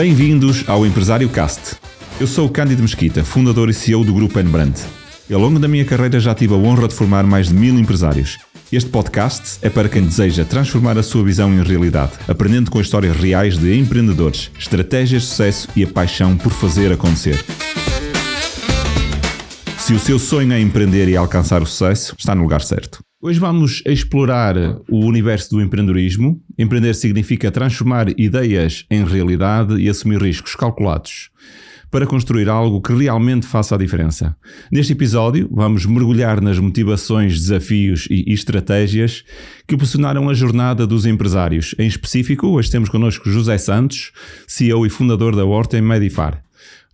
Bem-vindos ao Empresário Cast. Eu sou o Cândido Mesquita, fundador e CEO do Grupo N-Brand. Ao longo da minha carreira já tive a honra de formar mais de 1000 empresários. Este podcast é para quem deseja transformar a sua visão em realidade, aprendendo com histórias reais de empreendedores, estratégias de sucesso e a paixão por fazer acontecer. Se o seu sonho é empreender e alcançar o sucesso, está no lugar certo. Hoje vamos explorar o universo do empreendedorismo. Empreender significa transformar ideias em realidade e assumir riscos calculados para construir algo que realmente faça a diferença. Neste episódio, vamos mergulhar nas motivações, desafios e estratégias que impulsionaram a jornada dos empresários. Em específico, hoje temos connosco José Santos, CEO e fundador da Ortem Medifar.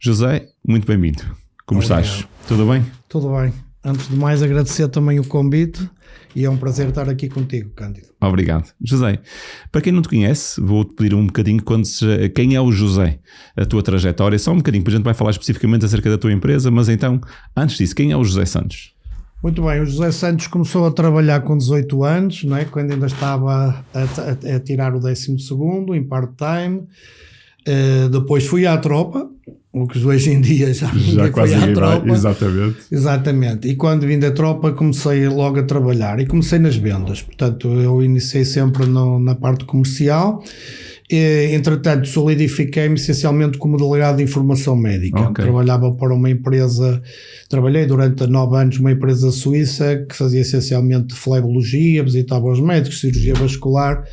José, muito bem-vindo. Como estás? Tudo bem? Tudo bem. Antes de mais, agradecer também o convite e é um prazer estar aqui contigo, Cândido. Obrigado. José, para quem não te conhece, vou-te pedir um bocadinho quem é o José, a tua trajetória, só um bocadinho, porque a gente vai falar especificamente acerca da tua empresa, mas então, antes disso, quem é o José Santos? Muito bem, o José Santos começou a trabalhar com 18 anos, não é? Quando ainda estava a tirar o 12º em part-time. Depois fui à tropa, o que hoje em dia já quase foi à tropa. Exatamente. E quando vim da tropa comecei logo a trabalhar e comecei nas vendas. Portanto, eu iniciei sempre na parte comercial. Entretanto, solidifiquei-me essencialmente como delegado de informação médica. Okay. Trabalhava para uma empresa, trabalhei durante 9 anos numa empresa suíça que fazia essencialmente flebologia, visitava os médicos, cirurgia vascular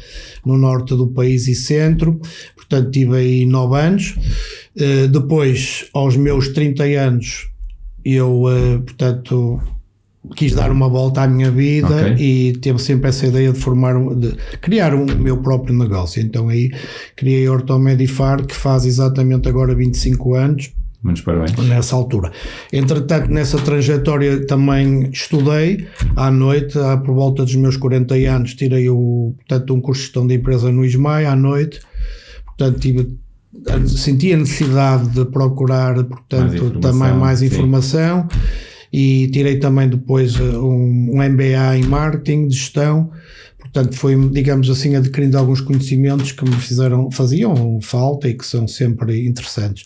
no norte do país e centro. Portanto, tive aí 9 anos. Depois, aos meus 30 anos, eu, portanto, quis dar uma volta à minha vida. Okay. E teve sempre essa ideia de criar um meu próprio negócio. Então aí criei a Ortem Medifar, que faz exatamente agora 25 anos. Muitos parabéns. Nessa altura. Entretanto, nessa trajetória também estudei à noite, por volta dos meus 40 anos, tirei um curso de gestão de empresa no ISMAI à noite. Portanto, senti a necessidade de procurar, portanto, também mais informação. E tirei também depois um MBA em marketing de gestão. Portanto, foi, digamos assim, adquirindo alguns conhecimentos que me faziam falta e que são sempre interessantes.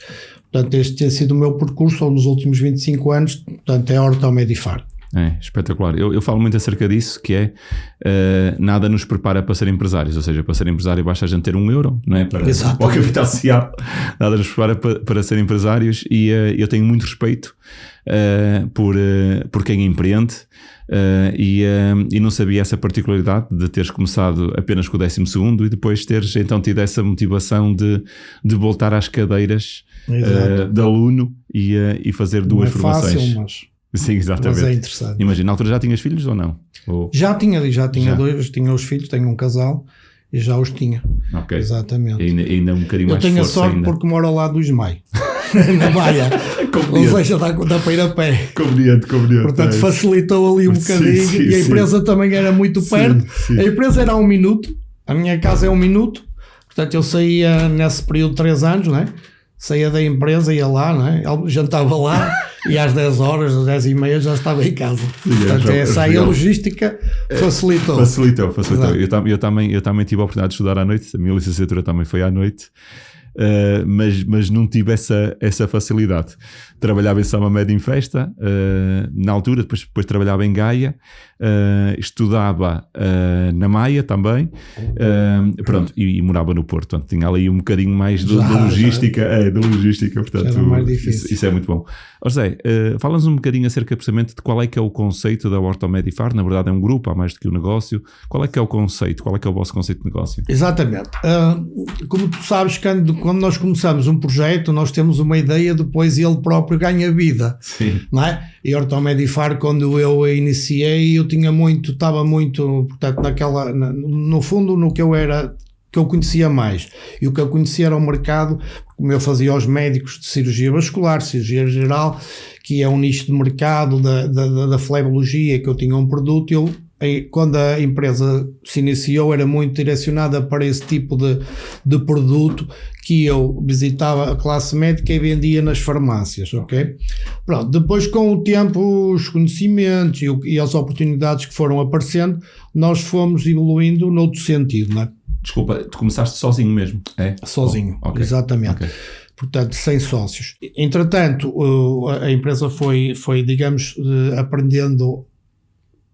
Portanto, este tem sido o meu percurso nos últimos 25 anos, portanto, é a Ortem Medifar. É espetacular. Eu falo muito acerca disso, que é nada nos prepara para ser empresários, ou seja, para ser empresário basta a gente ter €1, não é? Para o capital social. Nada nos prepara para ser empresários e eu tenho muito respeito por quem empreende e não sabia essa particularidade de teres começado apenas com o 12º e depois teres então tido essa motivação de voltar às cadeiras de aluno e fazer duas formações. Não é fácil, mas... Sim, exatamente. Mas é interessante. Imagina, na altura já tinhas filhos ou não? Já tinha dois, tinha os filhos, tenho um casal e já os tinha. Ok. Exatamente. Ainda um bocadinho mais força. Eu tenho a sorte ainda, porque moro ao lado do Ismael, na Baia, ou seja, dá para ir a pé. Conveniente. Portanto, facilitou ali um bocadinho e a empresa também era muito perto. Sim. A empresa era a 1 minuto, a minha casa é 1 minuto, portanto eu saía nesse período de 3 anos, não é? Saía da empresa, ia lá, não é? Jantava lá e às 10 horas, às 10h30 já estava em casa. Portanto, essa aí a logística facilitou. Facilitou. Eu também tive a oportunidade de estudar à noite, a minha licenciatura também foi à noite, mas não tive essa facilidade. Trabalhava em Sama Med em Festa, na altura, depois trabalhava em Gaia, estudava na Maia também, pronto, e morava no Porto, portanto tinha ali um bocadinho mais de logística, portanto era mais difícil. Isso é muito bom. José, fala-nos um bocadinho acerca precisamente de qual é que é o conceito da Ortem Medifar. Na verdade é um grupo, há mais do que um negócio. Qual é que é o conceito? Qual é que é o vosso conceito de negócio? Exatamente. Como tu sabes, quando nós começamos um projeto, nós temos uma ideia, depois ele próprio ganha vida. Sim. Não é? E a Ortem Medifar, quando eu iniciei, eu estava muito, portanto, no fundo, no que eu conhecia mais. E o que eu conhecia era o mercado, como eu fazia aos médicos de cirurgia vascular, cirurgia geral, que é um nicho de mercado da flebologia, que eu tinha um produto, eu quando a empresa se iniciou, era muito direcionada para esse tipo de produto que eu visitava a classe médica e vendia nas farmácias, ok? Pronto, depois com o tempo, os conhecimentos e as oportunidades que foram aparecendo, nós fomos evoluindo noutro sentido, não é? Desculpa, tu começaste sozinho mesmo? É? Sozinho, okay. Exatamente. Okay. Portanto, sem sócios. Entretanto, a empresa foi digamos, aprendendo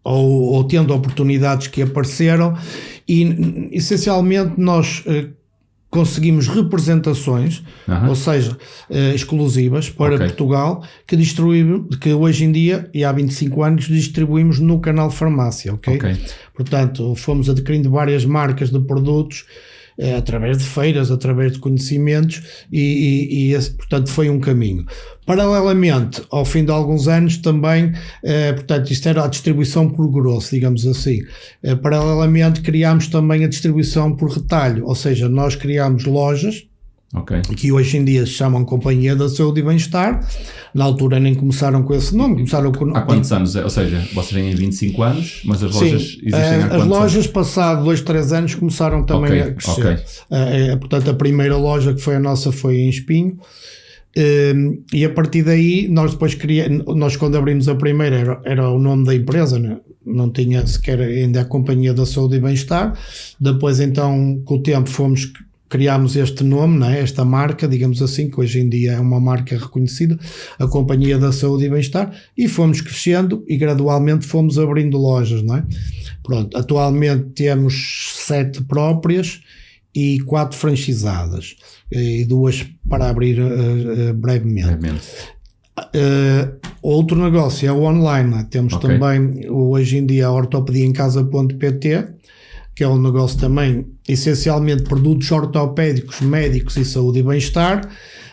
ou tendo oportunidades que apareceram e, essencialmente, nós conseguimos representações, ou seja, exclusivas para Portugal, que hoje em dia, e há 25 anos, distribuímos no canal Farmácia, ok? Portanto, fomos adquirindo várias marcas de produtos através de feiras, através de conhecimentos e portanto foi um caminho. Paralelamente, ao fim de alguns anos também, portanto isto era a distribuição por grosso, digamos assim. Paralelamente criámos também a distribuição por retalho, ou seja, nós criámos lojas, que hoje em dia se chamam Companhia da Saúde e Bem-Estar. Na altura nem começaram com esse nome, começaram com... Há quantos anos? Ou seja, vocês têm 25 anos, mas as lojas existem há quantos anos? As lojas, passado 2, 3 anos, começaram também a crescer. Portanto, a primeira loja que foi a nossa foi em Espinho. E a partir daí, nós depois nós quando abrimos a primeira era o nome da empresa, né? Não tinha sequer ainda a Companhia da Saúde e Bem-Estar. Depois, então, com o tempo criámos este nome, não é? Esta marca, digamos assim, que hoje em dia é uma marca reconhecida, a Companhia da Saúde e Bem-Estar, e fomos crescendo e gradualmente fomos abrindo lojas, não é? Pronto, atualmente temos 7 próprias e 4 franchisadas, e 2 para abrir brevemente. Outro negócio é o online, não é? Temos também hoje em dia a ortopediaemcasa.pt, que é um negócio também essencialmente produtos ortopédicos, médicos e saúde e bem-estar,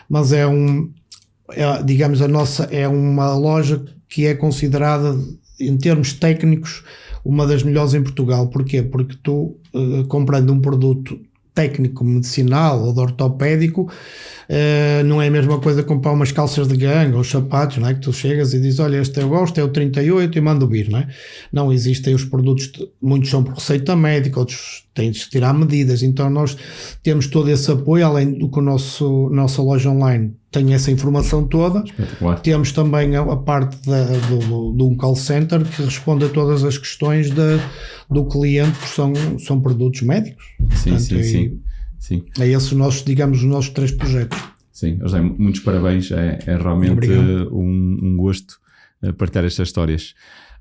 mas digamos, é uma loja que é considerada, em termos técnicos, uma das melhores em Portugal. Porquê? Porque tu, comprando um produto técnico, medicinal ou de ortopédico, não é a mesma coisa comprar umas calças de gangue ou sapatos, não é? Que tu chegas e dizes, olha, este eu gosto, é o 38 e mando vir, não é? Não, existem os produtos, muitos são por receita médica, outros têm de tirar medidas, então nós temos todo esse apoio, além do que nossa loja online tem essa informação toda. Temos também a parte de um call center que responde a todas as questões do cliente, que são produtos médicos. Sim, portanto, sim. É esses os nossos 3 projetos. Sim, José, muitos parabéns, é realmente um gosto partilhar estas histórias.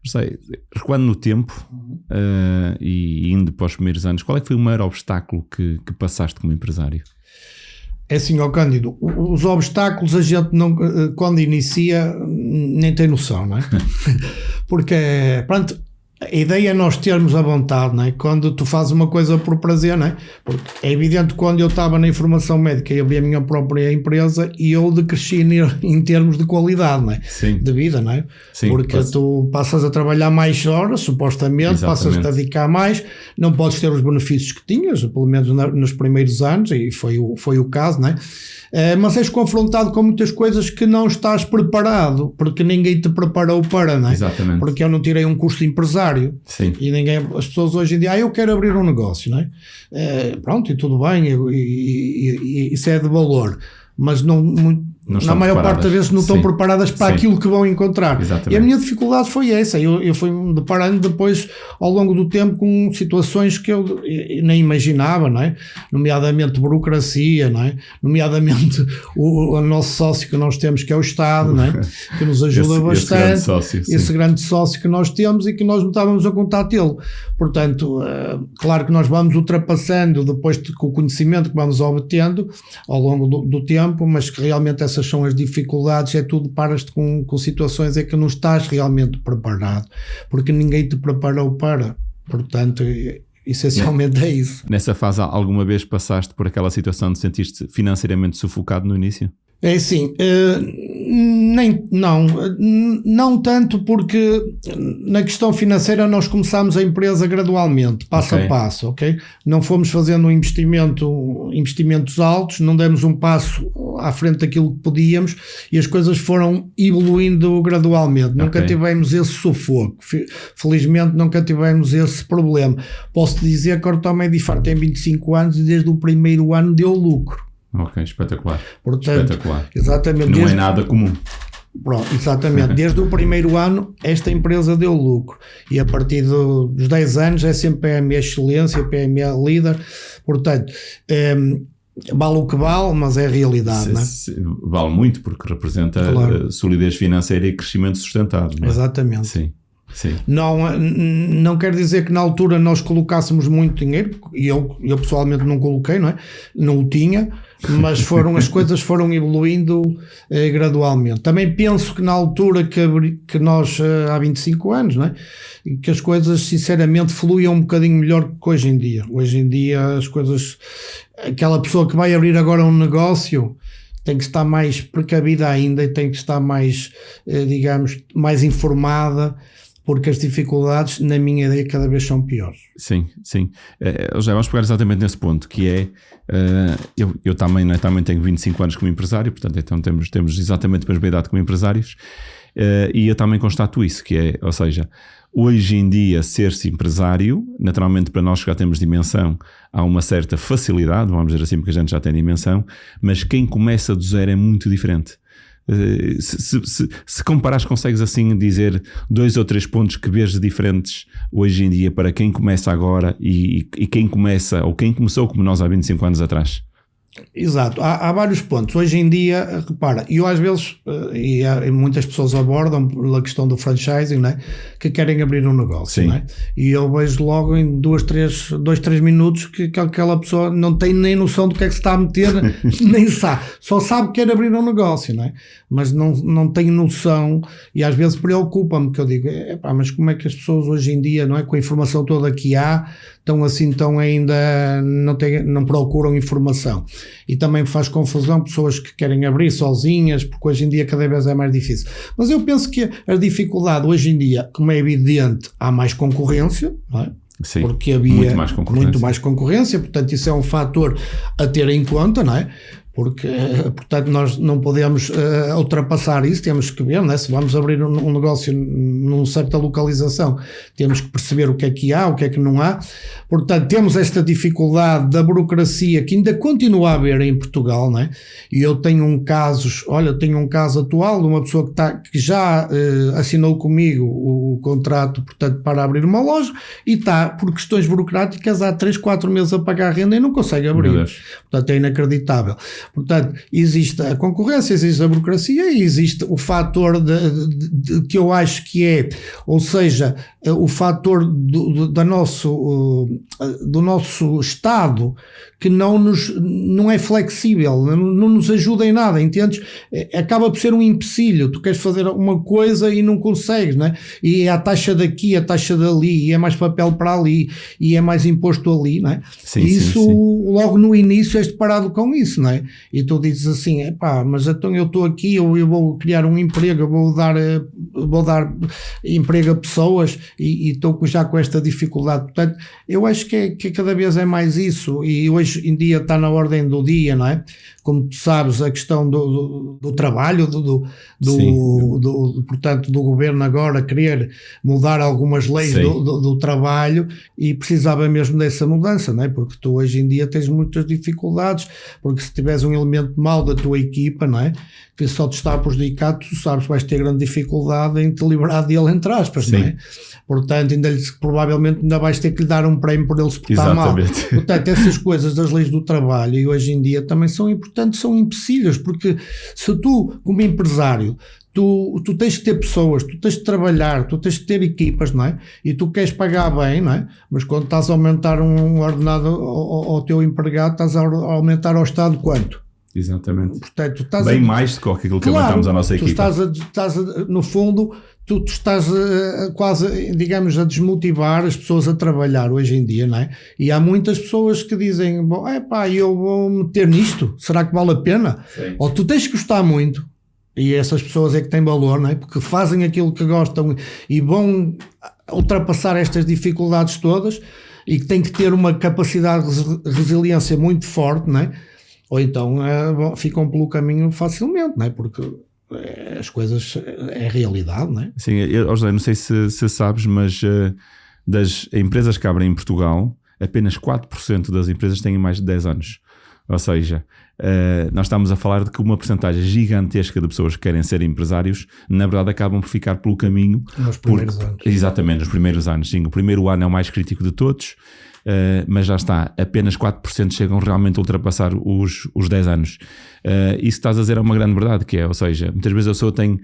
José, recuando no tempo e indo para os primeiros anos, qual é que foi o maior obstáculo que passaste como empresário? É assim, Cândido, os obstáculos a gente não, quando inicia, nem tem noção, não é? Porque, pronto, a ideia é nós termos a vontade, não é? Quando tu fazes uma coisa por prazer, não é? Porque é evidente que quando eu estava na informação médica e abri a minha própria empresa e eu decresci em termos de qualidade, não é? Sim. De vida, não é? Sim, porque tu passas a trabalhar mais horas, supostamente, passas a dedicar mais, não podes ter os benefícios que tinhas, pelo menos nos primeiros anos, e foi o caso, não é? Mas és confrontado com muitas coisas que não estás preparado, porque ninguém te preparou para, não é? Exatamente. Porque eu não tirei um curso de empresário. Sim. E as pessoas hoje em dia, eu quero abrir um negócio, não é? Pronto, e tudo bem, e isso é de valor, mas na maior parte das vezes não estão preparadas para aquilo que vão encontrar. Exatamente. E a minha dificuldade foi essa. Eu fui-me deparando depois, ao longo do tempo, com situações que eu nem imaginava, não é? Nomeadamente burocracia, não é? Nomeadamente o nosso sócio que nós temos, que é o Estado, não é? Que nos ajuda bastante. Esse grande sócio que nós temos e que nós não estávamos a contar tê-lo. Portanto, claro que nós vamos ultrapassando depois com o conhecimento que vamos obtendo ao longo do tempo, mas que realmente essas são as dificuldades, é tudo paras-te com situações em que não estás realmente preparado, porque ninguém te preparou para, portanto, essencialmente é isso. Nessa fase, alguma vez passaste por aquela situação de sentiste financeiramente sufocado no início? É assim, Não tanto, porque na questão financeira nós começámos a empresa gradualmente, passo a passo, ok? Não fomos fazendo investimentos altos, não demos um passo à frente daquilo que podíamos e as coisas foram evoluindo gradualmente. Nunca tivemos esse sufoco, felizmente nunca tivemos esse problema. Posso dizer que a Ortomed-Infarto tem 25 anos e desde o primeiro ano deu lucro. Ok, espetacular. Portanto, espetacular. Exatamente. Não é nada comum. Pronto, exatamente. Desde o primeiro ano, esta empresa deu lucro. E a partir dos 10 anos é sempre PME Excelência, PME Líder. Portanto, vale o que vale, mas é a realidade. Não é? Vale muito, porque representa solidez financeira e crescimento sustentado. Não é? Exatamente. Sim. Sim. Não quer dizer que na altura nós colocássemos muito dinheiro, e eu pessoalmente não coloquei, não é? Não o tinha, mas as coisas foram evoluindo gradualmente. Também penso que na altura que nós, há 25 anos, não é? Que as coisas sinceramente fluíam um bocadinho melhor que hoje em dia. Hoje em dia as coisas, aquela pessoa que vai abrir agora um negócio tem que estar mais precavida ainda e tem que estar mais, digamos, mais informada, porque as dificuldades, na minha ideia, cada vez são piores. Sim. Já vamos pegar exatamente nesse ponto, que é, eu também tenho 25 anos como empresário, portanto, então temos exatamente a mesma idade como empresários, e eu também constato isso, que é, ou seja, hoje em dia ser-se empresário, naturalmente para nós que já temos dimensão, há uma certa facilidade, vamos dizer assim, porque a gente já tem dimensão, mas quem começa do zero é muito diferente. Se comparares, consegues assim dizer 2 ou 3 pontos que vês diferentes hoje em dia para quem começa agora e quem começa ou quem começou como nós há 25 anos atrás? Exato, há vários pontos. Hoje em dia, repara, eu às vezes, e muitas pessoas abordam pela questão do franchising, não é? Que querem abrir um negócio, não é? E eu vejo logo em 2, 3 minutos que aquela pessoa não tem nem noção do que é que se está a meter, nem sabe, só sabe que quer abrir um negócio, não é? Mas não tem noção e às vezes preocupa-me, que eu digo, mas como é que as pessoas hoje em dia, não é? Com a informação toda que há, estão ainda não procuram informação. E também me faz confusão pessoas que querem abrir sozinhas, porque hoje em dia cada vez é mais difícil. Mas eu penso que a dificuldade hoje em dia, como é evidente, há mais concorrência, não é? Sim, porque havia muito mais concorrência, portanto isso é um fator a ter em conta, não é? Porque, portanto, nós não podemos ultrapassar isso, temos que ver, né? Se vamos abrir um negócio numa certa localização, temos que perceber o que é que há, o que é que não há. Portanto, temos esta dificuldade da burocracia que ainda continua a haver em Portugal, né? E eu tenho um caso atual de uma pessoa que já assinou comigo o contrato, portanto, para abrir uma loja e está, por questões burocráticas, há 3, 4 meses a pagar a renda e não consegue abrir. Portanto, é inacreditável. Portanto, existe a concorrência, existe a burocracia e existe o fator que eu acho que é, ou seja, o fator do nosso Estado que não é flexível, não nos ajuda em nada, entendes? Acaba por ser um empecilho, tu queres fazer uma coisa e não consegues, não é? E é a taxa daqui, a taxa dali, e é mais papel para ali, e é mais imposto ali, não é? Sim, isso, sim. Logo no início és deparado com isso, não é? E tu dizes assim, mas então eu estou aqui, eu vou criar um emprego, eu vou dar emprego a pessoas e estou já com esta dificuldade. Portanto, eu acho que cada vez é mais isso, e hoje em dia está na ordem do dia, não é? Como tu sabes, a questão do trabalho, portanto, do governo agora querer mudar algumas leis do trabalho, e precisava mesmo dessa mudança, não é? Porque tu hoje em dia tens muitas dificuldades, porque se tiveres um elemento mau da tua equipa, não é? Que só te está a prejudicar, tu sabes que vais ter grande dificuldade em te livrar dele, entre aspas, não é? Portanto, provavelmente ainda vais ter que lhe dar um prémio por ele se portar mal. Portanto, essas coisas das leis do trabalho e hoje em dia também são importantes, são empecilhos, porque se tu, como empresário, tu tens que ter pessoas, tu tens de trabalhar, tu tens de ter equipas, não é? E tu queres pagar bem, não é? Mas quando estás a aumentar um ordenado ao teu empregado, estás a aumentar ao Estado quanto? Exatamente. Portanto, bem mais do que aquilo que aumentamos a nossa equipa. No fundo, tu estás quase, digamos, a desmotivar as pessoas a trabalhar hoje em dia, não é? E há muitas pessoas que dizem, eu vou meter nisto, será que vale a pena? Sim. Ou tu tens que gostar muito, E essas pessoas é que têm valor, não é? Porque fazem aquilo que gostam e vão ultrapassar estas dificuldades todas, e que têm que ter uma capacidade de resiliência muito forte, não é? Ou então ficam pelo caminho facilmente, não é? Porque as coisas é realidade, não é? Sim, José, não sei se sabes, mas das empresas que abrem em Portugal, apenas 4% das empresas têm mais de 10 anos. Ou seja, nós estamos a falar de que uma porcentagem gigantesca de pessoas que querem ser empresários, na verdade, acabam por ficar pelo caminho. Nos primeiros anos. Exatamente, nos primeiros anos. Sim, o primeiro ano é o mais crítico de todos, mas já está, apenas 4% chegam realmente a ultrapassar os 10 anos. Isso que estás a dizer é uma grande verdade, que é, ou seja, muitas vezes a pessoa tem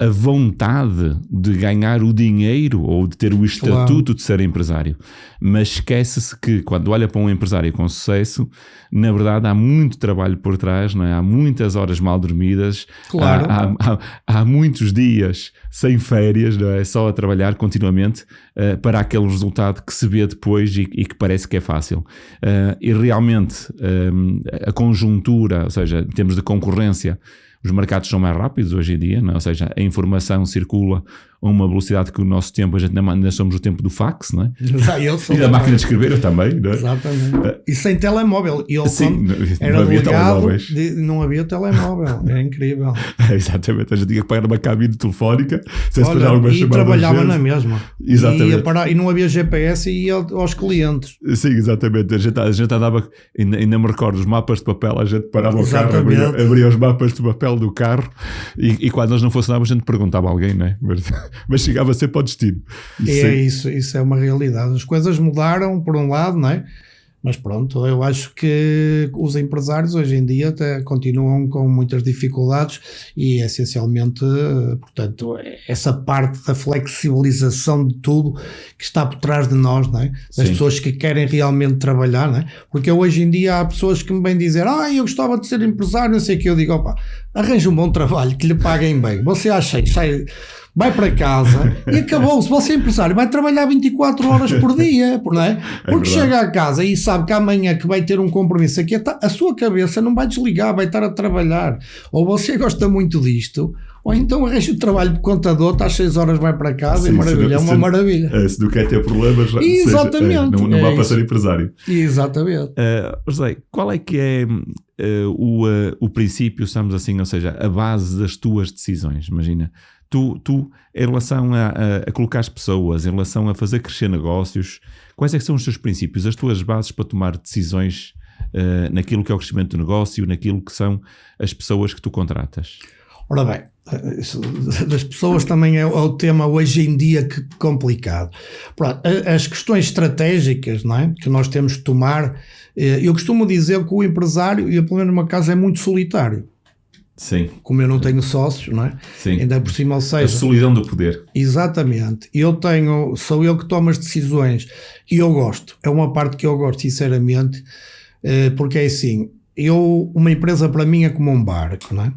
a vontade de ganhar o dinheiro ou de ter o estatuto de ser empresário, mas esquece-se que quando olha para um empresário com sucesso, na verdade há muito trabalho por trás, não é? Há muitas horas mal dormidas, claro. há muitos dias sem férias, não é? Só a trabalhar continuamente para aquele resultado que se vê depois e que parece que é fácil. E realmente a conjuntura, ou seja, em termos de concorrência, os mercados são mais rápidos hoje em dia, não é? Ou seja, a informação circula a uma velocidade que o nosso tempo, a gente ainda somos o tempo do fax, não é? E da máquina de escrever eu também, não é? Exatamente. E sem telemóvel. Sim, não havia telemóveis. Não havia telemóvel, é incrível. Exatamente, a gente tinha que pagar uma cabine telefónica, e trabalhava na mesma. Exatamente. E não havia GPS e ia aos clientes. Sim, exatamente. A gente andava, ainda me recordo, os mapas de papel, a gente parava o carro, abria os mapas de papel do carro e quando eles não funcionavam a gente perguntava a alguém, não é? Mas chegava sempre ao destino. Isso é uma realidade. As coisas mudaram por um lado, não é? Mas pronto, eu acho que os empresários hoje em dia continuam com muitas dificuldades e essencialmente, portanto, essa parte da flexibilização de tudo que está por trás de nós, não é? Das pessoas que querem realmente trabalhar, não é? Porque hoje em dia há pessoas que me vêm dizer eu gostava de ser empresário, não sei o que, eu digo, arranja um bom trabalho, que lhe paguem bem, você acha, vai para casa e acabou-se. Você é empresário, vai trabalhar 24 horas por dia, não é? Porque chega a casa e sabe que amanhã que vai ter um compromisso aqui, a sua cabeça não vai desligar, vai estar a trabalhar. Ou você gosta muito disto, ou então arranja o trabalho de contador, está às 6 horas, vai para casa, maravilha, é uma maravilha. Se não quer ter problemas, exatamente, não vai para ser empresário. Exatamente. José, qual é que é o princípio, estamos assim, ou seja, a base das tuas decisões? Imagina, tu em relação a colocar as pessoas, em relação a fazer crescer negócios, quais é que são os teus princípios, as tuas bases para tomar decisões naquilo que é o crescimento do negócio, naquilo que são as pessoas que tu contratas? Ora bem, isso das pessoas também é o tema hoje em dia complicado. Pronto, as questões estratégicas, não é, que nós temos de tomar, eu costumo dizer que o empresário, e pelo menos no meu caso, é muito solitário. Sim. Como eu não tenho sócios, não é? Sim. Ainda por cima, ou seja, a solidão do poder. Exatamente. Sou eu que tomo as decisões e eu gosto. É uma parte que eu gosto, sinceramente, porque é assim, uma empresa para mim é como um barco, não é?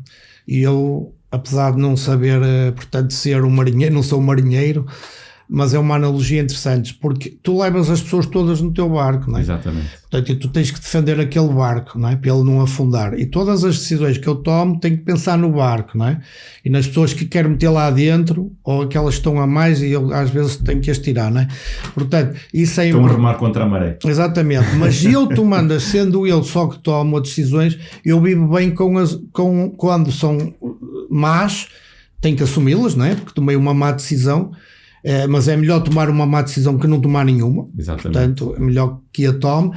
E eu, apesar de não saber, portanto, ser um marinheiro, não sou um marinheiro, mas é uma analogia interessante, porque tu levas as pessoas todas no teu barco, não é? Exatamente. Portanto, tu tens que defender aquele barco, não é? Para ele não afundar. E todas as decisões que eu tomo, tenho que pensar no barco, não é? E nas pessoas que quero meter lá dentro, ou aquelas que estão a mais, e eu às vezes tenho que as tirar, não é? Portanto, isso é... Estão a remar contra a maré. Exatamente. Mas eu tomando, sendo eu só que tomo as decisões, eu vivo bem quando são más, tenho que assumi-las, não é? Porque tomei uma má decisão, mas é melhor tomar uma má decisão que não tomar nenhuma. Exatamente. Portanto, é melhor que a tome.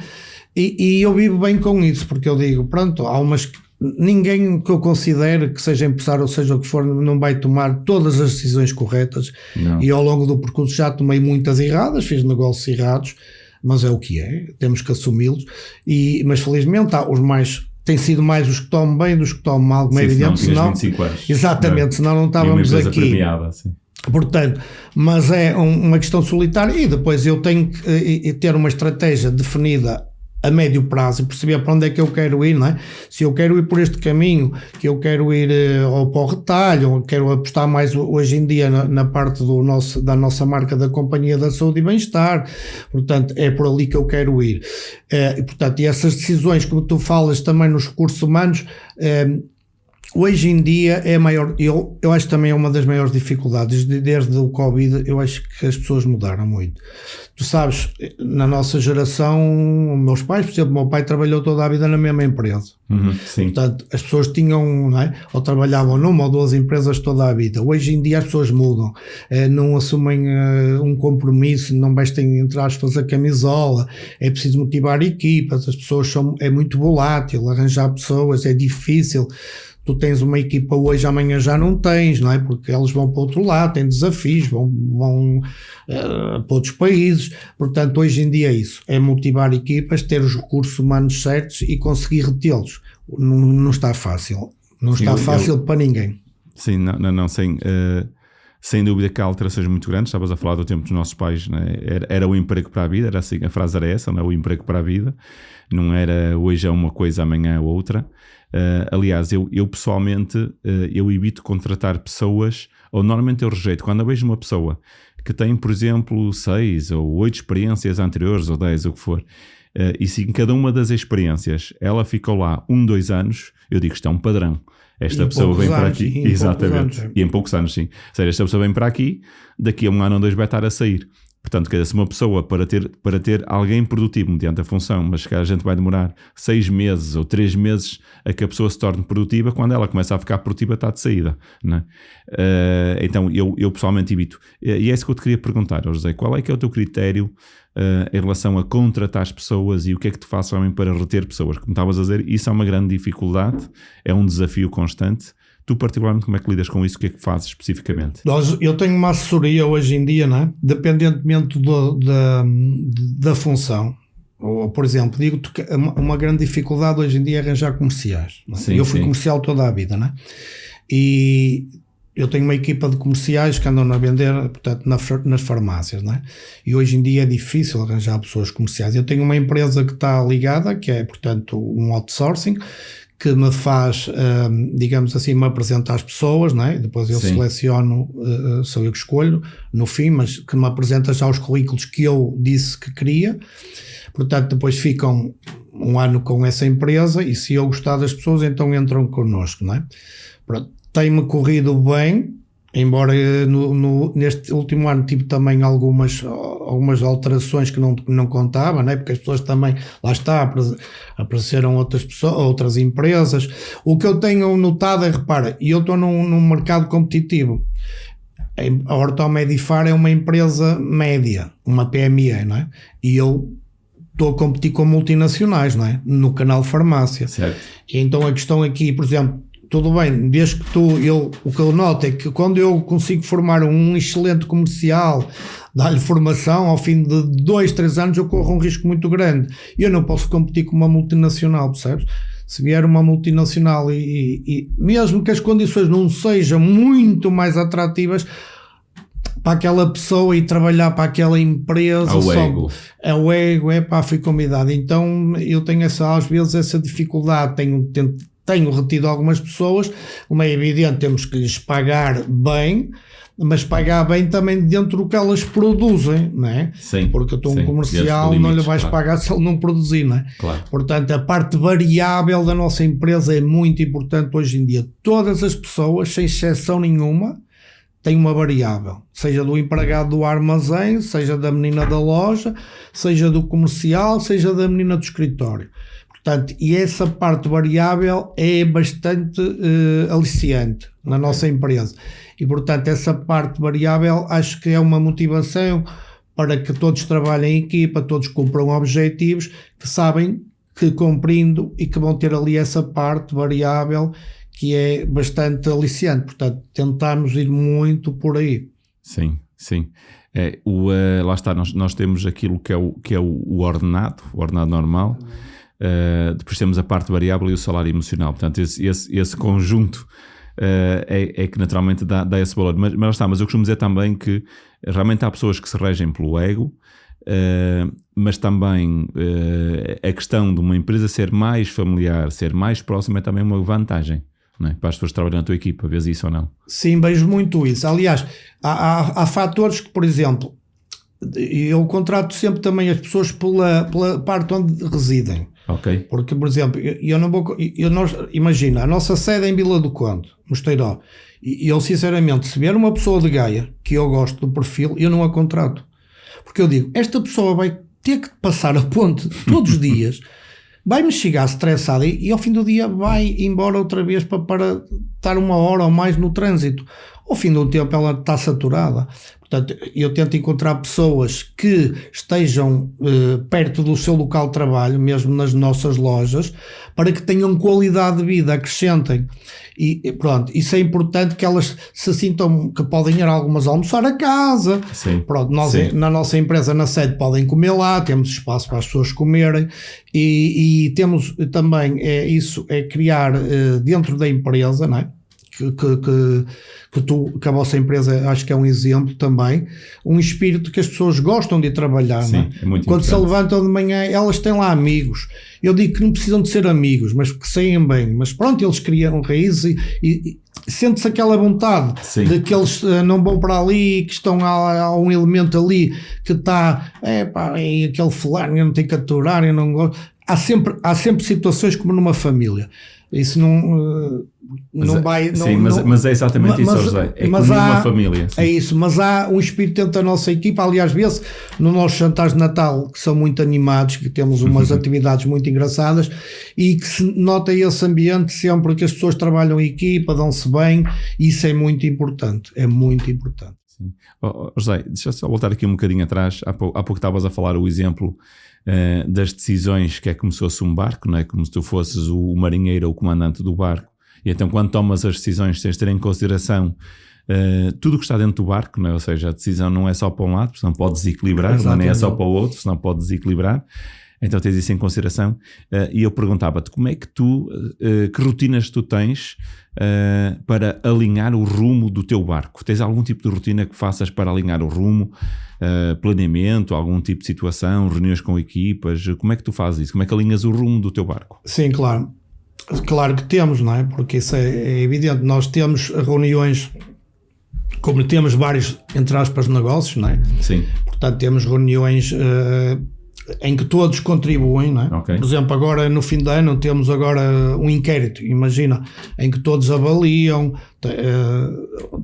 E eu vivo bem com isso, porque eu digo, pronto, há umas que ninguém que eu considere que seja empresário ou seja o que for, não vai tomar todas as decisões corretas. Não. E ao longo do percurso já tomei muitas erradas, fiz negócios errados, mas é o que é, temos que assumi-los. Mas felizmente há os mais... Tem sido mais os que tomam bem dos que tomam mal, como é evidente. Senão 25 anos. Exatamente, senão não estávamos aqui. Premiada, sim. Portanto, mas é uma questão solitária e depois eu tenho que ter uma estratégia definida a médio prazo e perceber para onde é que eu quero ir, não é? Se eu quero ir por este caminho, que eu quero ir ou para o retalho, ou quero apostar mais hoje em dia na parte da nossa marca da Companhia da Saúde e Bem-Estar, portanto é por ali que eu quero ir. E, portanto, e essas decisões, como tu falas também nos recursos humanos, hoje em dia é maior, eu acho que também é uma das maiores dificuldades, desde o Covid eu acho que as pessoas mudaram muito. Tu sabes, na nossa geração, meus pais, por exemplo, meu pai trabalhou toda a vida na mesma empresa. Sim. Portanto, as pessoas tinham, não é? Ou trabalhavam numa ou duas empresas toda a vida. Hoje em dia as pessoas mudam, não assumem um compromisso, não vestem, entre aspas, a camisola, é preciso motivar equipas, as pessoas é muito volátil, arranjar pessoas é difícil. Tu tens uma equipa hoje, amanhã já não tens, não é? Porque eles vão para o outro lado, têm desafios, vão para outros países. Portanto, hoje em dia é isso. É motivar equipas, ter os recursos humanos certos e conseguir retê-los. Não está fácil. Não está fácil para ninguém. Sim, não sem dúvida que há alterações muito grandes. Estavas a falar do tempo dos nossos pais, não é? Era o emprego para a vida, era assim, a frase era essa, não é? O emprego para a vida. Não era hoje é uma coisa, amanhã é outra. Aliás, eu pessoalmente eu evito contratar pessoas, ou normalmente eu rejeito, quando eu vejo uma pessoa que tem, por exemplo, 6 ou 8 experiências anteriores, ou 10, ou o que for, e se em cada uma das experiências ela ficou lá 2 anos, eu digo que isto é um padrão. Esta pessoa vem para aqui, exatamente, e em poucos anos, sim. Ou seja, esta pessoa vem para aqui, daqui a 1 ano ou 2 vai estar a sair. Portanto, quer dizer, se uma pessoa para ter alguém produtivo mediante a função, mas que a gente vai demorar 6 meses ou 3 meses a que a pessoa se torne produtiva, quando ela começa a ficar produtiva está de saída, não é? Então eu pessoalmente evito. E é isso que eu te queria perguntar, José, qual é que é o teu critério em relação a contratar as pessoas e o que é que tu fazes também para reter pessoas? Como estavas a dizer, isso é uma grande dificuldade, é um desafio constante. Tu particularmente como é que lidas com isso? O que é que fazes especificamente? Eu tenho uma assessoria hoje em dia, não é? Dependentemente da função. Ou, por exemplo, digo-te que uma grande dificuldade hoje em dia é arranjar comerciais. Não é? Sim, eu fui comercial toda a vida, não é? E eu tenho uma equipa de comerciais que andam a vender, portanto, nas farmácias, não é? E hoje em dia é difícil arranjar pessoas comerciais. Eu tenho uma empresa que está ligada, que é, portanto, um outsourcing, que me faz, digamos assim, me apresenta às pessoas, não é? Depois eu seleciono, sou eu que escolho, no fim, mas que me apresenta já os currículos que eu disse que queria. Portanto, depois ficam 1 ano com essa empresa e se eu gostar das pessoas, então entram connosco, não é? Pronto, tem-me corrido bem, embora neste último ano tive também algumas alterações que não contava, né? Porque as pessoas também, lá está, apareceram outras empresas. O que eu tenho notado é, repara, e eu estou num mercado competitivo. A Ortomedifar é uma empresa média, uma PME, não é? E eu estou a competir com multinacionais, não é? No canal farmácia. Certo. E então a questão aqui, por exemplo, tudo bem, desde que o que eu noto é que quando eu consigo formar um excelente comercial, dar-lhe formação, ao fim de 2, 3 anos eu corro um risco muito grande. Eu não posso competir com uma multinacional, percebes? Se vier uma multinacional e mesmo que as condições não sejam muito mais atrativas para aquela pessoa e trabalhar para aquela empresa, é o ego, fui convidado. Então eu tenho às vezes essa dificuldade, tenho retido algumas pessoas, como é evidente, temos que lhes pagar bem, mas pagar bem também dentro do que elas produzem, não é? Sim, porque tu um comercial não lhe vais pagar se ele não produzir, não é? Claro. Portanto, a parte variável da nossa empresa é muito importante hoje em dia. Todas as pessoas, sem exceção nenhuma, têm uma variável, seja do empregado do armazém, seja da menina da loja, seja do comercial, seja da menina do escritório. Portanto, e essa parte variável é bastante aliciante na nossa empresa. E, portanto, essa parte variável acho que é uma motivação para que todos trabalhem em equipa, todos cumpram objetivos, que sabem que cumprindo e que vão ter ali essa parte variável que é bastante aliciante. Portanto, tentamos ir muito por aí. Sim. Lá está, nós temos aquilo que é o ordenado normal. Depois temos a parte variável e o salário emocional. Portanto, esse conjunto é que naturalmente dá esse valor. Mas eu costumo dizer também que realmente há pessoas que se regem pelo ego mas também a questão de uma empresa ser mais familiar, ser mais próxima é também uma vantagem, não é? Para as pessoas que trabalham na tua equipa, vês isso ou não? Sim, vejo muito isso. Aliás, há fatores que, por exemplo, eu contrato sempre também as pessoas pela parte onde residem. Ok. Porque, por exemplo, imagina, a nossa sede é em Vila do Conde, Mosteiró, e eu sinceramente, se vier uma pessoa de Gaia, que eu gosto do perfil, eu não a contrato. Porque eu digo, esta pessoa vai ter que passar a ponte todos os dias, vai-me chegar estressada e ao fim do dia vai embora outra vez para estar 1 hora ou mais no trânsito. Ao fim do tempo ela está saturada. Portanto, eu tento encontrar pessoas que estejam perto do seu local de trabalho, mesmo nas nossas lojas, para que tenham qualidade de vida, acrescentem. E pronto, isso é importante, que elas se sintam que podem ir algumas almoçar a casa. Sim. Pronto, nós Sim. na nossa empresa, na sede, podem comer lá, temos espaço para as pessoas comerem e temos também isso é criar dentro da empresa, não é? Que a vossa empresa acho que é um exemplo também, um espírito que as pessoas gostam de trabalhar. Sim, não é? é muito Quando se importante. levantam de manhã, elas têm lá amigos. Eu digo que não precisam de ser amigos, mas que saem bem. Mas pronto, eles criam raízes e sente-se aquela vontade. Sim. De que eles não vão para ali, que estão a um elemento ali que está, aquele fulano, eu não tenho que aturar, eu não gosto. Há sempre situações como numa família. Isso não vai... Sim, mas é exatamente isso, José. É como uma família. Sim. É isso, mas há um espírito dentro da nossa equipa. Aliás, vê-se no nosso jantar de Natal, que são muito animados, que temos umas atividades muito engraçadas e que se nota esse ambiente sempre, que as pessoas trabalham em equipa, dão-se bem, e isso é muito importante. É muito importante. Sim. José, deixa eu só voltar aqui um bocadinho atrás. Há pouco estavas a falar o exemplo das decisões, que é como se fosse um barco, não é? Como se tu fosses o marinheiro ou o comandante do barco. E então, quando tomas as decisões, tens de ter em consideração tudo o que está dentro do barco, não é? Ou seja, a decisão não é só para um lado, porque senão pode desequilibrar, não é só para o outro, senão pode desequilibrar. Então tens isso em consideração. E eu perguntava-te, como é que que rotinas tu tens para alinhar o rumo do teu barco? Tens algum tipo de rotina que faças para alinhar o rumo, planeamento, algum tipo de situação, reuniões com equipas? Como é que tu fazes isso? Como é que alinhas o rumo do teu barco? Sim, claro. Claro que temos, não é? Porque isso é evidente. Nós temos reuniões, como temos vários, entre aspas, negócios, não é? Sim. Portanto, temos reuniões em que todos contribuem, não é? Okay. Por exemplo, agora no fim de ano temos agora um inquérito, imagina, em que todos avaliam,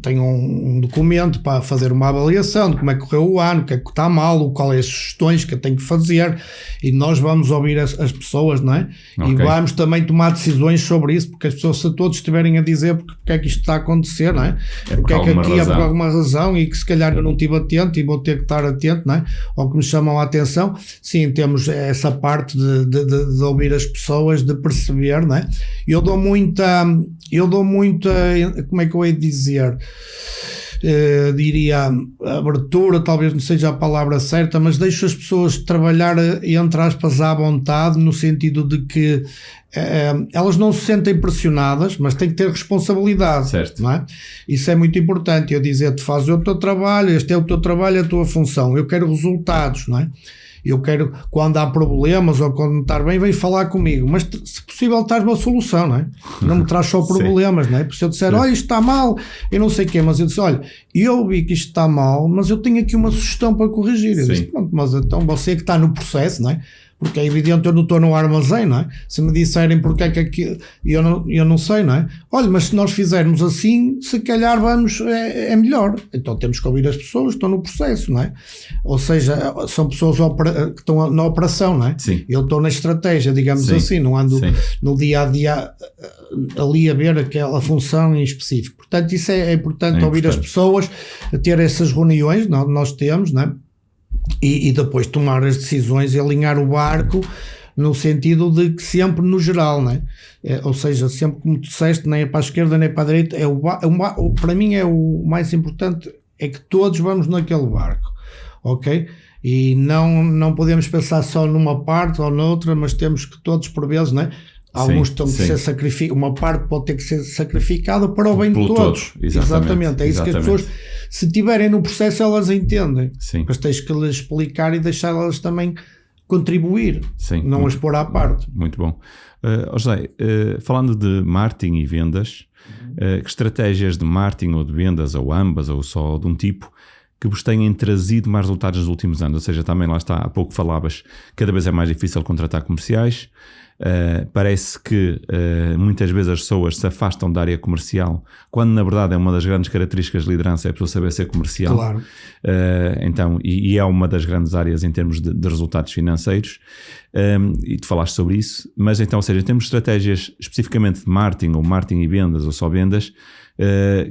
tem um documento para fazer uma avaliação de como é que correu o ano, o que é que está mal, quais as sugestões que tem que fazer, e nós vamos ouvir as pessoas, não é? Okay. E vamos também tomar decisões sobre isso, porque as pessoas, se todos estiverem a dizer porque é que isto está a acontecer, não é? Porque é que aqui é por alguma razão e que se calhar eu não estive atento e vou ter que estar atento, não é? Ou que me chamam a atenção. Sim, temos essa parte de ouvir as pessoas, de perceber, não é? Eu dou muita, como é que eu hei de dizer, diria abertura, talvez não seja a palavra certa, mas deixo as pessoas trabalhar, entre aspas, à vontade, no sentido de que elas não se sentem pressionadas, mas têm que ter responsabilidade, certo. Não é? Isso é muito importante. Eu dizer-te, faz o teu trabalho, este é o teu trabalho, a tua função, eu quero resultados, não é? Eu quero, quando há problemas ou quando não está bem, vem falar comigo, mas se possível traz uma solução, não é? Não me traz só problemas, não é? Porque se eu disser, olha, isto está mal, eu não sei o quê, mas eu disse, olha, eu vi que isto está mal, mas eu tenho aqui uma sugestão para corrigir. Eu disse, pronto, mas então você que está no processo, não é? Porque é evidente, eu não estou no armazém, não é? Se me disserem porque é que aqui, eu não sei, não é? Olha, mas se nós fizermos assim, se calhar vamos, é melhor. Então temos que ouvir as pessoas que estão no processo, não é? Ou seja, são pessoas que estão na operação, não é? Sim. Eu estou na estratégia, digamos assim, não ando no dia a dia ali a ver aquela função em específico. Portanto, isso é importante ouvir as pessoas, ter essas reuniões, nós temos, não é? E depois tomar as decisões e alinhar o barco no sentido de que sempre no geral, não é? Ou seja, sempre como tu disseste, nem é para a esquerda nem para a direita, para mim é o mais importante, é que todos vamos naquele barco, ok? E não podemos pensar só numa parte ou noutra, mas temos que todos por vezes, não é? Alguns estão de ser sacrificados, uma parte pode ter que ser sacrificada para o bem de todos. Exatamente. É isso que as pessoas, se estiverem no processo, elas entendem. Sim. Mas tens que lhes explicar e deixá-las também contribuir, não as pôr à parte. Muito bom. José, falando de marketing e vendas, que estratégias de marketing ou de vendas, ou ambas, ou só de um tipo, que vos tenham trazido mais resultados nos últimos anos? Ou seja, também lá está, há pouco falavas, cada vez é mais difícil contratar comerciais. Parece que muitas vezes as pessoas se afastam da área comercial, quando na verdade é uma das grandes características de liderança, é a pessoa saber ser comercial. Claro. Então, e é uma das grandes áreas em termos de resultados financeiros, e tu falaste sobre isso, mas então, ou seja, temos estratégias especificamente de marketing, ou marketing e vendas, ou só vendas,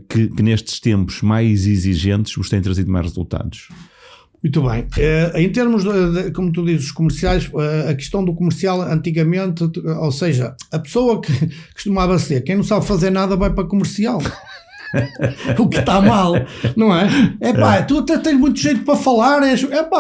que nestes tempos mais exigentes vos têm trazido mais resultados. Muito bem. Em termos de, como tu dizes, os comerciais, a questão do comercial antigamente, ou seja, a pessoa que costumava ser, quem não sabe fazer nada vai para comercial. O que está mal, não é? Tu até tens muito jeito para falar,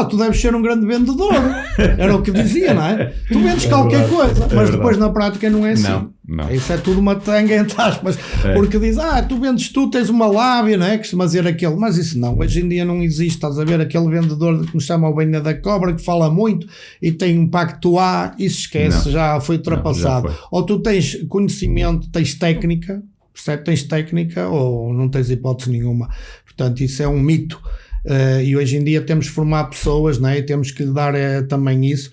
tu deves ser um grande vendedor. Era o que dizia, não é? Tu vendes qualquer coisa, mas depois na prática não é assim. Não. Isso é tudo uma tanga entre aspas, porque diz, tu vendes tens uma lábia, não é? Costuma dizer aquele, mas isso não, hoje em dia não existe, estás a ver aquele vendedor que nos chama o Benha da Cobra, que fala muito e tem um pacto A, isso esquece, já foi ultrapassado. Já foi. Ou tu tens conhecimento, tens técnica, percebe? Tens técnica ou não tens hipótese nenhuma. Portanto, isso é um mito. E hoje em dia temos que formar pessoas, né? E temos que lhe dar também isso.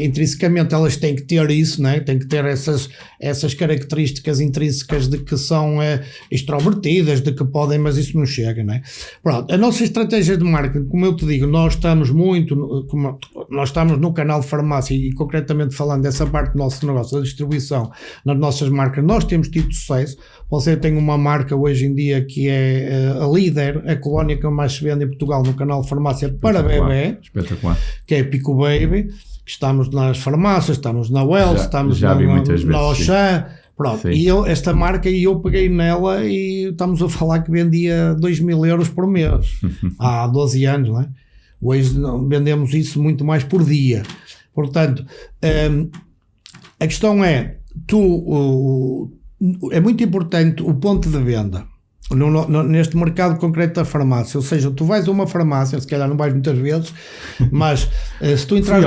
Intrinsecamente elas têm que ter isso, né? Têm que ter essas características intrínsecas de que são extrovertidas, de que podem, mas isso não chega, né? Pronto, a nossa estratégia de marketing, como eu te digo, nós estamos no canal de farmácia e concretamente falando dessa parte do nosso negócio, da distribuição nas nossas marcas, nós temos tido sucesso. Você tem uma marca hoje em dia que é a líder, a colónia que mais se vende em Portugal no canal de farmácia para bebê, que é a Pico Baby, que estamos nas farmácias, estamos na Wells, estamos na Auchan, pronto. E esta marca, eu peguei nela e estamos a falar que vendia 2.000 euros por mês, há 12 anos, não é? Hoje vendemos isso muito mais por dia. Portanto, a questão é, é muito importante o ponto de venda. Neste mercado concreto da farmácia, ou seja, tu vais a uma farmácia, se calhar não vais muitas vezes, mas se tu entras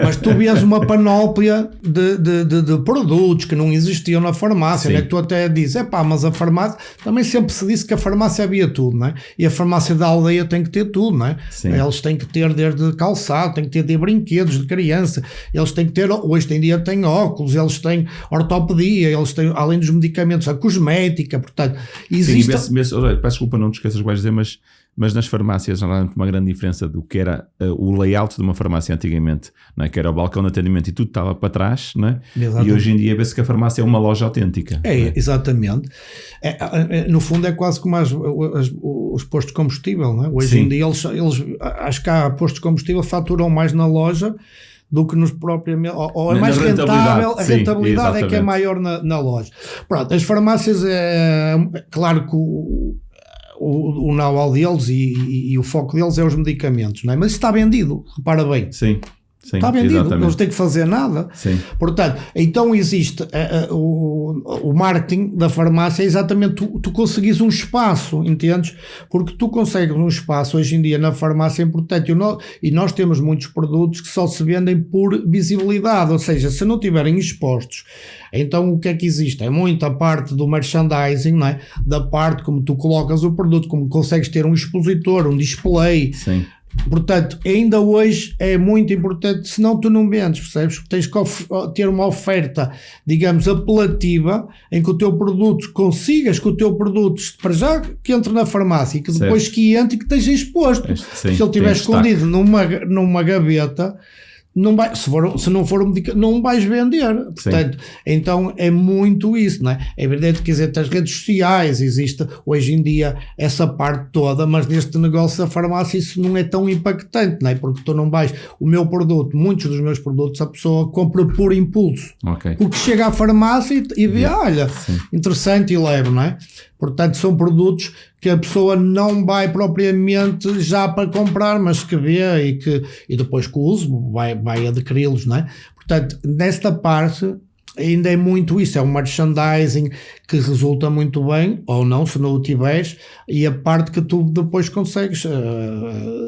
mas tu vês uma panóplia de produtos que não existiam na farmácia, né? Que tu até dizes, mas a farmácia, também sempre se disse que a farmácia havia tudo, né? E a farmácia da aldeia tem que ter tudo, né? Eles têm que ter desde calçado, têm que ter brinquedos de criança, eles têm que ter, hoje em dia têm óculos, eles têm ortopedia, eles têm, além dos medicamentos, a cosmética, portanto, existe... Sim, peço desculpa, não te esqueças o que vais dizer, mas nas farmácias há uma grande diferença do que era o layout de uma farmácia antigamente, não é? Que era o balcão de atendimento e tudo estava para trás, não é? E hoje em dia vê-se que a farmácia é uma loja autêntica. Exatamente. No fundo é quase como os postos de combustível, não é? Hoje em dia eles acho que há postos de combustível faturam mais na loja do que nos propriamente, ou é mais rentável, a rentabilidade é que é maior na loja. Pronto, as farmácias, claro que o know-how deles e o foco deles é os medicamentos, não é? Mas isso está vendido, repara bem. Sim, está vendido, eles têm que fazer nada. Portanto, então existe o marketing da farmácia, é exatamente tu conseguires um espaço, entendes? Porque tu consegues um espaço hoje em dia na farmácia é importante, e nós temos muitos produtos que só se vendem por visibilidade, ou seja, se não tiverem expostos, então o que é que existe? É muita parte do merchandising, não é? Da parte como tu colocas o produto, como consegues ter um expositor, um display. Portanto, ainda hoje é muito importante, senão tu não vendes, percebes? Tens que ter uma oferta, digamos, apelativa, em que o teu produto, consigas que o teu produto, para já que entre na farmácia e que depois que entre e que esteja exposto. Se ele estiver escondido numa gaveta, não vai, se não for um medicamento, não vais vender. Portanto, então é muito isso, não é? É evidente que as redes sociais, existe hoje em dia essa parte toda, mas neste negócio da farmácia isso não é tão impactante, não é? Porque tu não vais, o meu produto, muitos dos meus produtos, a pessoa compra por impulso. Porque chega à farmácia e vê, olha, interessante e leve, não é? Portanto, são produtos que a pessoa não vai propriamente já para comprar, mas que vê e depois com o uso vai adquiri-los, não é? Portanto, nesta parte ainda é muito isso, é um merchandising que resulta muito bem, ou não, se não o tiveres, e a parte que tu depois consegues,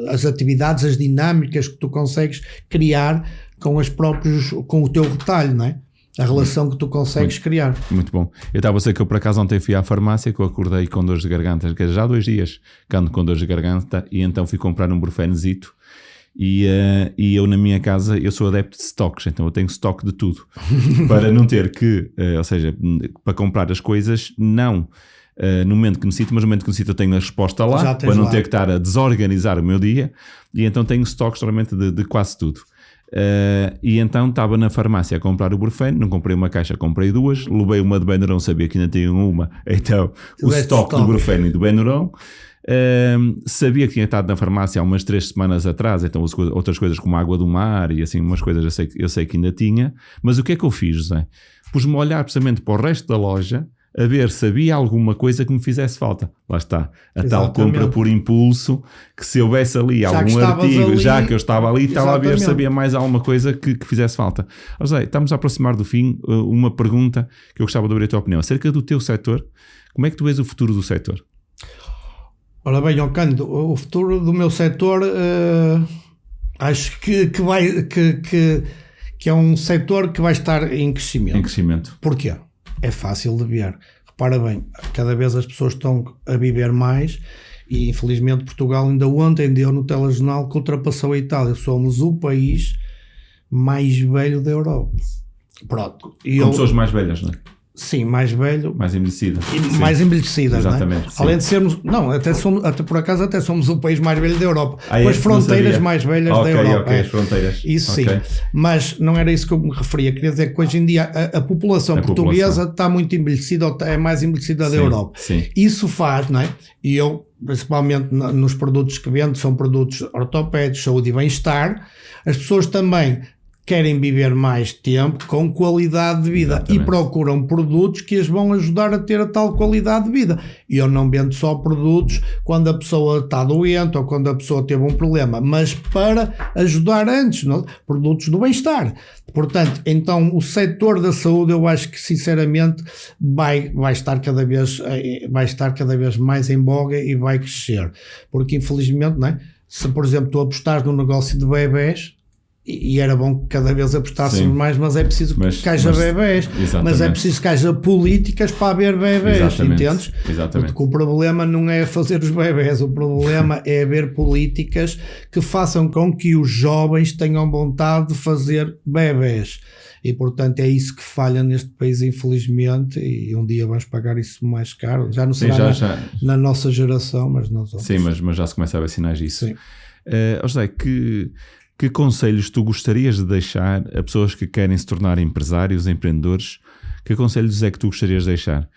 as atividades, as dinâmicas que tu consegues criar com o teu retalho, não é? A relação que tu consegues criar. Muito bom. Eu estava a dizer que eu por acaso ontem fui à farmácia, que eu acordei com dores de garganta, que já há 2 dias que ando com dores de garganta, e então fui comprar um Brufenezito. E eu na minha casa, eu sou adepto de stocks, então eu tenho estoque de tudo para não ter que, ou seja, para comprar as coisas não no momento que necessito, mas no momento que necessito eu tenho a resposta lá, para não ter que estar a desorganizar o meu dia, e então tenho stocks normalmente de quase tudo. E então estava na farmácia a comprar o Brufen, não comprei uma caixa, comprei 2, levei uma de Benuron, sabia que ainda tinha uma, então o estoque do Brufen e do Benuron. Sabia que tinha estado na farmácia há umas 3 semanas atrás, então outras coisas como água do mar e assim umas coisas eu sei que ainda tinha, mas o que é que eu fiz, José? Pus-me a olhar precisamente para o resto da loja a ver se havia alguma coisa que me fizesse falta. Lá está, tal compra por impulso, que se houvesse ali já algum artigo, ali, já que eu estava ali, estava a ver se havia mais alguma coisa que fizesse falta. José, estamos a aproximar do fim, uma pergunta que eu gostava de ouvir a tua opinião, acerca do teu setor, como é que tu vês o futuro do setor? Ora bem, Cândido, o futuro do meu setor acho que é um setor que vai estar em crescimento. Em crescimento. Porquê? É fácil de ver. Repara bem, cada vez as pessoas estão a viver mais e infelizmente Portugal ainda ontem deu no telejornal que ultrapassou a Itália. Somos o país mais velho da Europa. Pronto. Com pessoas mais velhas, não é? Sim, mais velho. Mais envelhecida. Mais envelhecida, exatamente. Não é? Além de sermos. Não, até por acaso somos o país mais velho da Europa. Com as fronteiras mais velhas da Europa. Ok, as fronteiras. Isso sim. Mas não era isso que eu me referia. Queria dizer que hoje em dia a população portuguesa está muito envelhecida, ou é mais envelhecida da Europa. Sim. Isso faz, não é? E eu, principalmente nos produtos que vendo, são produtos ortopédicos, saúde e bem-estar, as pessoas também querem viver mais tempo com qualidade de vida. Exatamente. E procuram produtos que as vão ajudar a ter a tal qualidade de vida. E eu não vendo só produtos quando a pessoa está doente ou quando a pessoa teve um problema, mas para ajudar antes, não? Produtos do bem-estar. Portanto, então o setor da saúde eu acho que sinceramente vai estar cada vez mais em voga e vai crescer. Porque infelizmente, não é? Se por exemplo tu apostares no negócio de bebés, e era bom que cada vez apostássemos mais, mas é preciso que haja bebés, mas é preciso que haja políticas para haver bebés, entendes? Exatamente. Porque o problema não é fazer os bebés, o problema é haver políticas que façam com que os jovens tenham vontade de fazer bebés. E portanto é isso que falha neste país, infelizmente, e um dia vamos pagar isso mais caro. Já não será na nossa geração, mas nós outros. Sim, mas já se começa a ver sinais disso. Sim. José, que conselhos tu gostarias de deixar a pessoas que querem se tornar empresários, empreendedores? Que conselhos é que tu gostarias de deixar?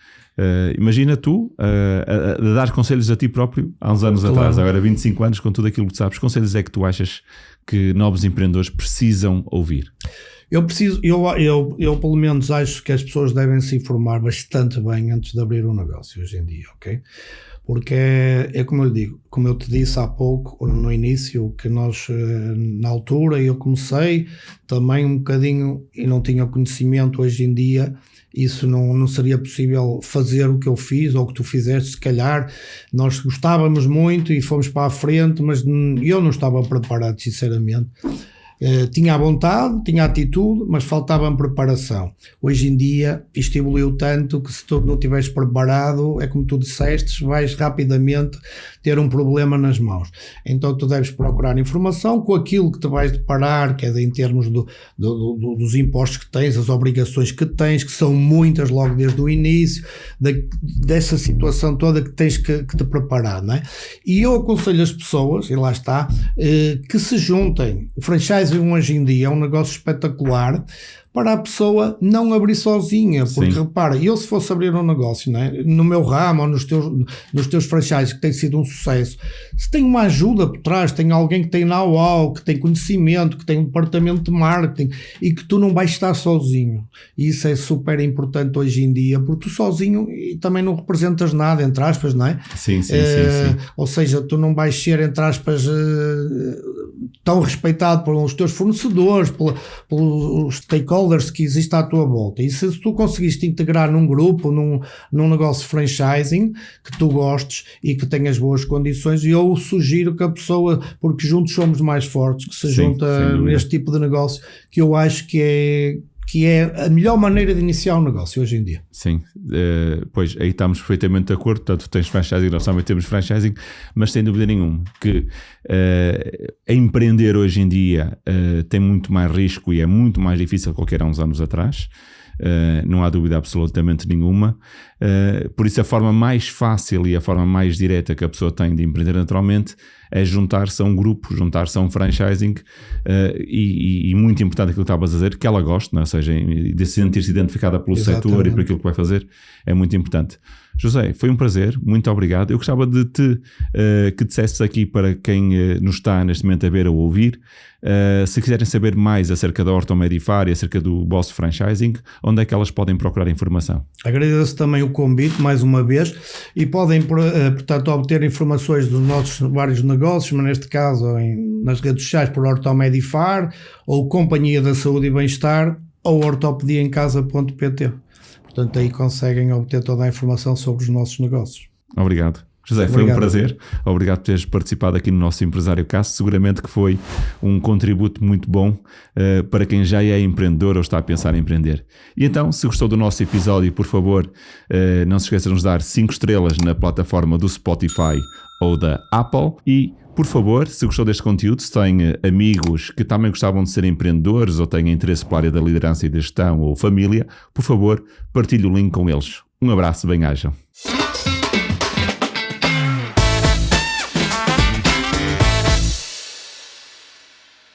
Imagina tu a dar conselhos a ti próprio há uns anos atrás, agora 25 anos, com tudo aquilo que tu sabes. Que conselhos é que tu achas que novos empreendedores precisam ouvir? Eu pelo menos acho que as pessoas devem se informar bastante bem antes de abrir um negócio hoje em dia, ok? Porque é como eu lhe digo, como eu te disse há pouco, no início, que nós, na altura, eu comecei também um bocadinho e não tinha conhecimento. Hoje em dia, isso não seria possível fazer o que eu fiz ou o que tu fizeste, se calhar. Nós gostávamos muito e fomos para a frente, mas eu não estava preparado, sinceramente. Tinha a vontade, tinha a atitude, mas faltava-me preparação. Hoje em dia isto evoluiu tanto que se tu não estiveres preparado, é como tu disseste, vais rapidamente ter um problema nas mãos. Então tu deves procurar informação com aquilo que te vais deparar, que é em termos dos impostos que tens, as obrigações que tens, que são muitas logo desde o início, dessa situação toda que tens que te preparar, não é? E eu aconselho as pessoas, e lá está, que se juntem. O franchising hoje em dia é um negócio espetacular para a pessoa não abrir sozinha, porque repara, eu se fosse abrir um negócio, não é? No meu ramo ou nos teus franchises que tem sido um sucesso, se tem uma ajuda por trás, tem alguém que tem know-how, que tem conhecimento, que tem um departamento de marketing e que tu não vais estar sozinho. E isso é super importante hoje em dia, porque tu sozinho e também não representas nada, entre aspas, não é? Sim. Ou seja, tu não vais ser, entre aspas, tão respeitado pelos teus fornecedores, pelos stakeholders stakeholders que existem à tua volta. E se tu conseguiste integrar num grupo, num negócio de franchising, que tu gostes e que tenhas boas condições, eu sugiro que a pessoa, porque juntos somos mais fortes, que se junta neste tipo de negócio, que eu acho que é a melhor maneira de iniciar um negócio hoje em dia. Sim, pois aí estamos perfeitamente de acordo. Portanto, tu tens franchising, nós também temos franchising, mas sem dúvida nenhuma que empreender hoje em dia tem muito mais risco e é muito mais difícil que há uns anos atrás. Não há dúvida absolutamente nenhuma. Por isso a forma mais fácil e a forma mais direta que a pessoa tem de empreender naturalmente é juntar-se a um grupo, juntar-se a um franchising, e muito importante aquilo que estavas a dizer, que ela goste, não é? Ou seja, de sentir-se identificada pelo setor e por aquilo que vai fazer, é muito importante. José, foi um prazer, muito obrigado. Eu gostava de que dissesses aqui para quem nos está neste momento a ver ou ouvir, se quiserem saber mais acerca da Ortomedifar e acerca do Boss Franchising, onde é que elas podem procurar informação? Agradeço também o convite mais uma vez e podem, portanto, obter informações dos nossos vários negócios, mas neste caso nas redes sociais por Ortomedifar ou Companhia da Saúde e Bem-Estar ou ortopediaemcasa.pt. Portanto, aí conseguem obter toda a informação sobre os nossos negócios. Obrigado. José, foi um prazer. Obrigado por teres participado aqui no nosso Empresário Cast. Seguramente que foi um contributo muito bom para quem já é empreendedor ou está a pensar em empreender. E então, se gostou do nosso episódio, por favor, não se esqueça de nos dar 5 estrelas na plataforma do Spotify ou da Apple. E, por favor, se gostou deste conteúdo, se tem amigos que também gostavam de ser empreendedores ou têm interesse pela área da liderança e da gestão ou família, por favor, partilhe o link com eles. Um abraço, bem-ajam.